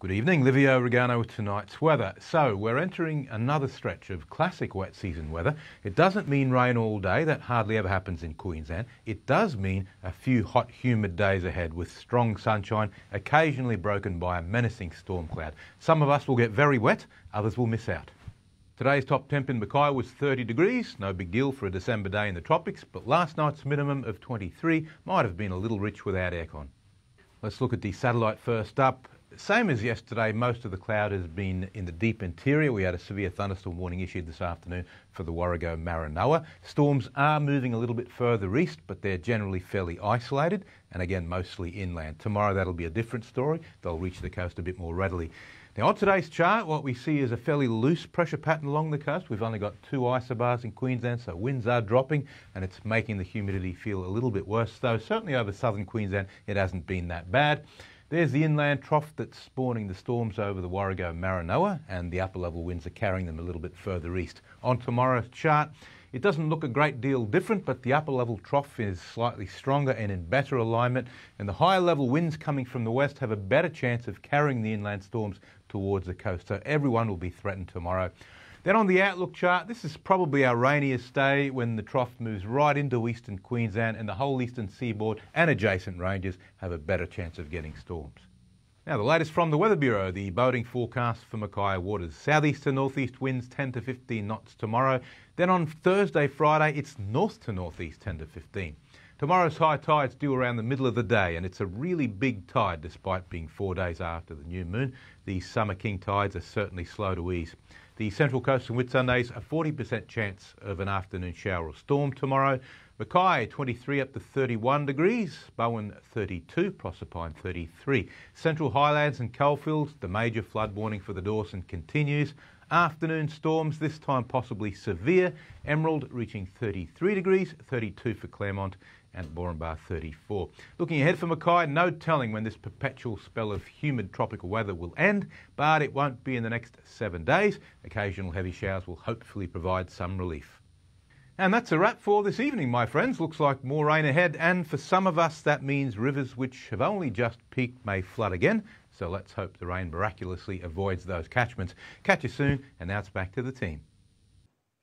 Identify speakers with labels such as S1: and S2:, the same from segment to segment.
S1: Good evening, Livio, Regano with tonight's weather. So we're entering another stretch of classic wet season weather. It doesn't mean rain all day, that hardly ever happens in Queensland. It does mean a few hot, humid days ahead with strong sunshine, occasionally broken by a menacing storm cloud. Some of us will get very wet, others will miss out. Today's top temp in Mackay was 30 degrees, no big deal for a December day in the tropics, but last night's minimum of 23 might have been a little rich without aircon. Let's look at the satellite first up. Same as yesterday, most of the cloud has been in the deep interior. We had a severe thunderstorm warning issued this afternoon for the Warrego Maranoa. Storms are moving a little bit further east, but they're generally fairly isolated and again mostly inland. Tomorrow that'll be a different story. They'll reach the coast a bit more readily. Now on today's chart, what we see is a fairly loose pressure pattern along the coast. We've only got 2 isobars in Queensland, so winds are dropping and it's making the humidity feel a little bit worse, though certainly over southern Queensland it hasn't been that bad. There's the inland trough that's spawning the storms over the Warrego Maranoa, and the upper level winds are carrying them a little bit further east. On tomorrow's chart, it doesn't look a great deal different, but the upper level trough is slightly stronger and in better alignment, and the higher level winds coming from the west have a better chance of carrying the inland storms towards the coast, so everyone will be threatened tomorrow. Then on the outlook chart, this is probably our rainiest day when the trough moves right into eastern Queensland and the whole eastern seaboard and adjacent ranges have a better chance of getting storms. Now the latest from the Weather Bureau, the boating forecast for Mackay waters. Southeast to northeast winds 10 to 15 knots tomorrow. Then on Thursday, Friday, it's north to northeast 10 to 15. Tomorrow's high tide's due around the middle of the day, and it's a really big tide despite being 4 days after the new moon. These summer king tides are certainly slow to ease. The Central Coast and Whitsundays, a 40% chance of an afternoon shower or storm tomorrow. Mackay 23 up to 31 degrees, Bowen 32, Proserpine 33. Central Highlands and Coalfields, the major flood warning for the Dawson continues. Afternoon storms, this time possibly severe. Emerald reaching 33 degrees, 32 for Claremont and Moranbah 34. Looking ahead for Mackay, no telling when this perpetual spell of humid tropical weather will end, but it won't be in the next 7 days. Occasional heavy showers will hopefully provide some relief. And that's a wrap for this evening, my friends. Looks like more rain ahead, and for some of us that means rivers which have only just peaked may flood again. So let's hope the rain miraculously avoids those catchments. Catch you soon, and now it's back to the team.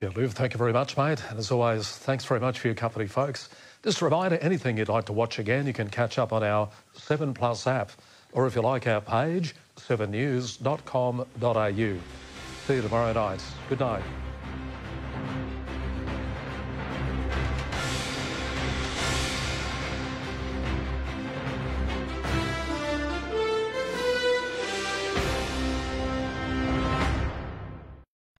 S2: Yeah, Liv, thank you very much, mate. And as always, thanks very much for your company, folks. Just a reminder, anything you'd like to watch again, you can catch up on our 7plus app, or if you like our page, 7news.com.au. See you tomorrow night. Good night.